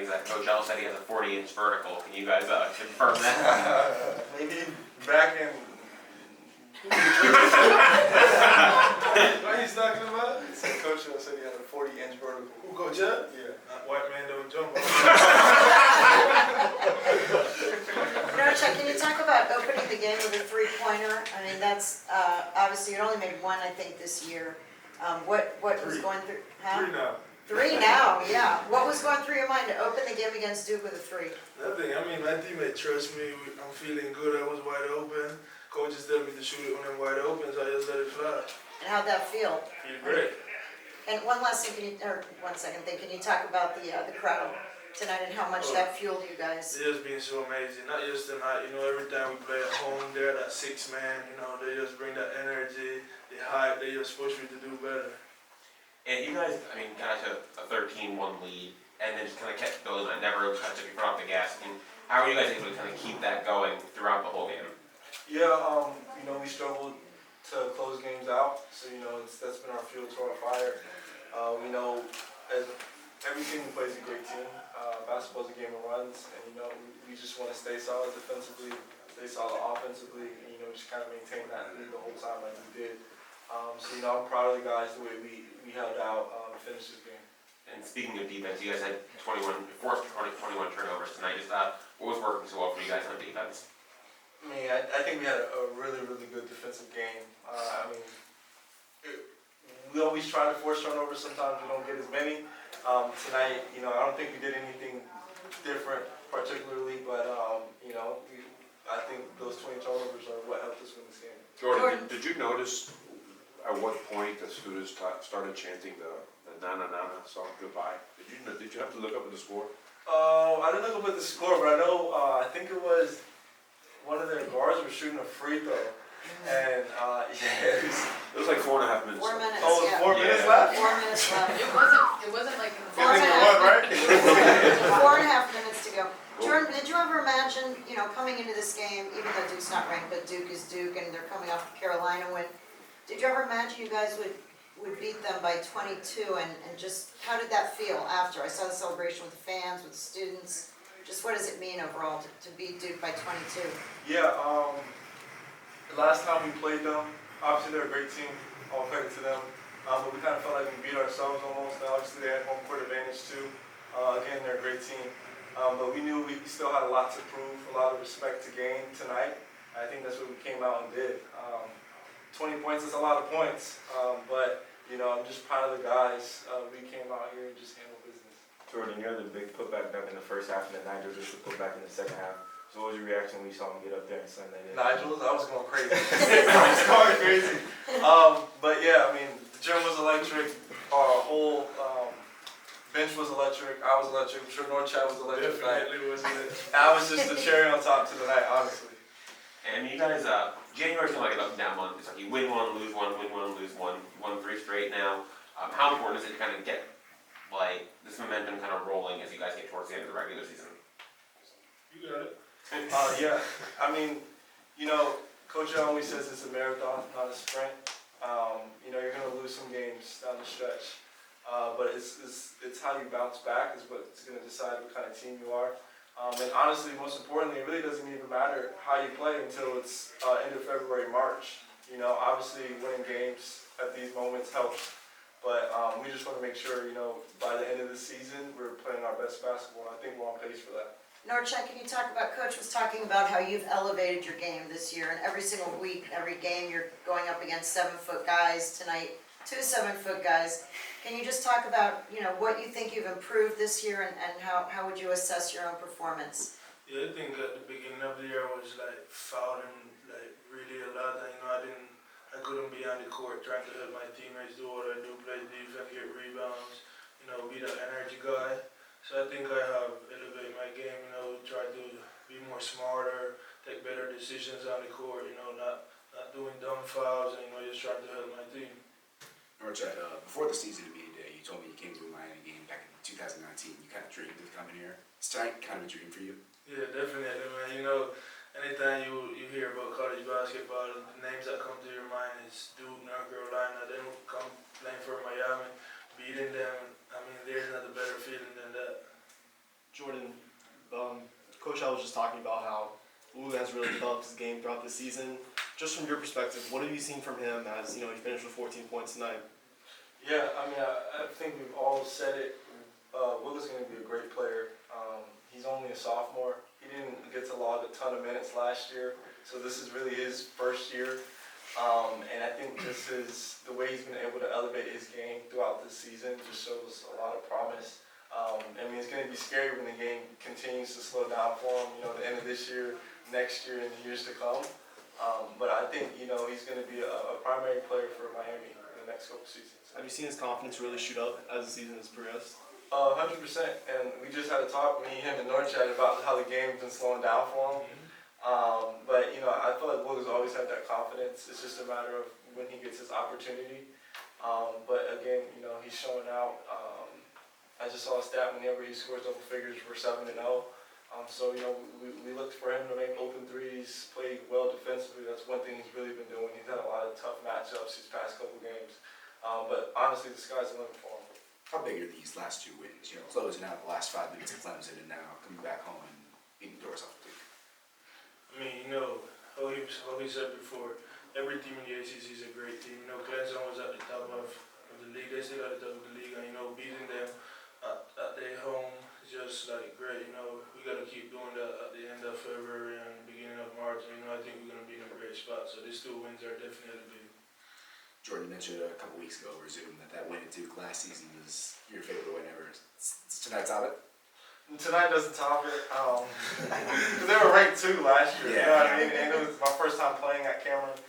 is that Coach L said he has a 40-inch vertical. Can you guys confirm that? Maybe back in. What are you talking about? He said Coach L said he had a 40-inch vertical. Who, Coach L? Yeah. White man don't jump. Norchad, can you talk about opening the game with a three-pointer? I mean, that's, obviously, you only made one, I think, this year. What was going through, huh? 3 now. 3 now, yeah. What was going through your mind to open the game against Duke with a 3? Nothing. I mean, my teammate trusts me. I'm feeling good. I was wide open. Coaches tell me to shoot it when I'm wide open, so I just let it fly. And how'd that feel? Feel great. And one last thing, one second thing, can you talk about the crowd tonight and how much that fueled you guys? It's just been so amazing. Not just tonight, every time we play at home, they're that 6-man, they just bring that energy, they hype, they just push me to do better. And you guys, I mean, kind of took a 13-1 lead, and then just kind of kept building on it, never kind of took your foot off the gas. I mean, how are you guys able to kind of keep that going throughout the whole game? Yeah, we struggled to close games out, so that's been our fuel to our fire. We know as every team plays a great team. Basketball's a game of runs, and we just want to stay solid defensively, stay solid offensively, and just kind of maintain that lead the whole time like we did. So I'm proud of the guys the way we held out to finish this game. And speaking of defense, you guys had 21 turnovers tonight. Just what was working so well for you guys on defense? I mean, I think we had a really, really good defensive game. We always try to force turnovers. Sometimes we don't get as many. Tonight, I don't think we did anything different particularly, but I think those 20 turnovers are what helped us win this game. Jordan, did you notice at what point the students started chanting the "na na na na" song goodbye? Did you have to look up at the score? I didn't look up at the score, but I know I think it was one of their guards was shooting a free throw, and It was like 4.5 minutes. 4 minutes, oh, yeah. 4 minutes left. 4 minutes left. It wasn't like in the Four and a Right? 4.5 minutes to go. Jordan, did you ever imagine, coming into this game, even though Duke's not ranked, but Duke is Duke, and they're coming off the Carolina win, did you ever imagine you guys would beat them by 22, and just, how did that feel after? I saw the celebration with the fans, with the students. Just what does it mean overall to beat Duke by 22? Yeah, the last time we played them, obviously they're a great team, all credit to them, but we kind of felt like we beat ourselves almost. Now, obviously they had home court advantage too. Again, they're a great team, but we knew we still had a lot to prove, a lot of respect to gain tonight. I think that's what we came out and did. 20 points is a lot of points, but I'm just proud of the guys. We came out here and just handled business. Jordan, you had the big putback dunk in the first half, and then Nigel just the putback in the second half. So what was your reaction when you saw him get up there and slam that in? Nigel, I was going crazy. I was going crazy. But yeah, I mean, the gym was electric. Our whole bench was electric. I was electric. I'm sure Norchad was electric. Definitely wasn't it? I was just the cherry on top to the night, honestly. And you guys, January's kind of like an up and down month. It's like you win one, lose one, win one, lose one. You won 3 straight now. How important is it to kind of get this momentum kind of rolling as you guys get towards the end of the regular season? You got it. Yeah, I mean, Coach always says it's a marathon, not a sprint. You're going to lose some games down the stretch, but it's how you bounce back is what's going to decide what kind of team you are. And honestly, most importantly, it really doesn't even matter how you play until it's end of February, March. Obviously winning games at these moments helps, but we just want to make sure, by the end of the season, we're playing our best basketball. I think we're on pace for that. Norchad, can you talk about, Coach was talking about how you've elevated your game this year, and every single week, every game, you're going up against 7-foot guys. Tonight, 2 7-foot guys. Can you just talk about, what you think you've improved this year, and how would you assess your own performance? Yeah, I think at the beginning of the year I was fouling really a lot. I couldn't be on the court trying to help my teammates do what I do, play defense, get rebounds, be that energy guy. So I think I have elevated my game, try to be more smarter, take better decisions on the court, not doing dumb fouls, and just trying to help my team. Norchad, before the season being day, you told me you came to a Miami game back in 2019. You kind of dreamed of coming here. Is tonight kind of a dream for you? Yeah, definitely, man. Anytime you hear about college basketball, the names that come to your mind is Duke, North Carolina. Then come playing for Miami, beating them. I mean, there's not a better feeling than that. Coach I was just talking about how Wu has really developed his game throughout the season. Just from your perspective, what have you seen from him as, he finished with 14 points tonight? Yeah, I mean, I think we've all said it. Will is going to be a great player. He's only a sophomore. He didn't get to log a ton of minutes last year, so this is really his first year. And I think the way he's been able to elevate his game throughout the season just shows a lot of promise. I mean, it's going to be scary when the game continues to slow down for him, the end of this year, next year, and the years to come. But I think, he's going to be a primary player for Miami in the next couple seasons. Have you seen his confidence really shoot up as the season has progressed? 100%. And we just had a talk, me, him, and Norchad about how the game's been slowing down for him. But, I feel like Will has always had that confidence. It's just a matter of when he gets his opportunity. But again, he's showing out. I just saw a stat whenever he scores double figures, we're 7-0. So, we looked for him to make open threes, play well defensively. That's one thing he's really been doing. He's had a lot of tough matchups these past couple games. But honestly, the sky's the limit for him. How big are these last 2 wins? Closing out the last 5 minutes of Clemson and now coming back home and beating the doors off the league. I mean, how he said before, every team in the ACC is a great team. Clemson was at the top of the league. They still at the top of the league, and beating them at their home is just great. We got to keep doing that at the end of February and beginning of March. I think we're going to be in a great spot. So these 2 wins are definitely big. Jordan mentioned a couple weeks ago over Zoom that win at Duke last season was your favorite win ever. Does tonight top it? Tonight doesn't top it. Because they were ranked 2 last year. You know what I mean? And it was my first time playing at Cameron.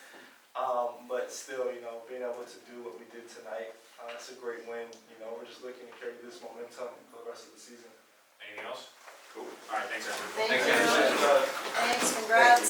But still, being able to do what we did tonight, it's a great win. We're just looking to carry this momentum for the rest of the season. Anything else? Cool. All right, thanks, everyone. Thank Thanks, you. guys.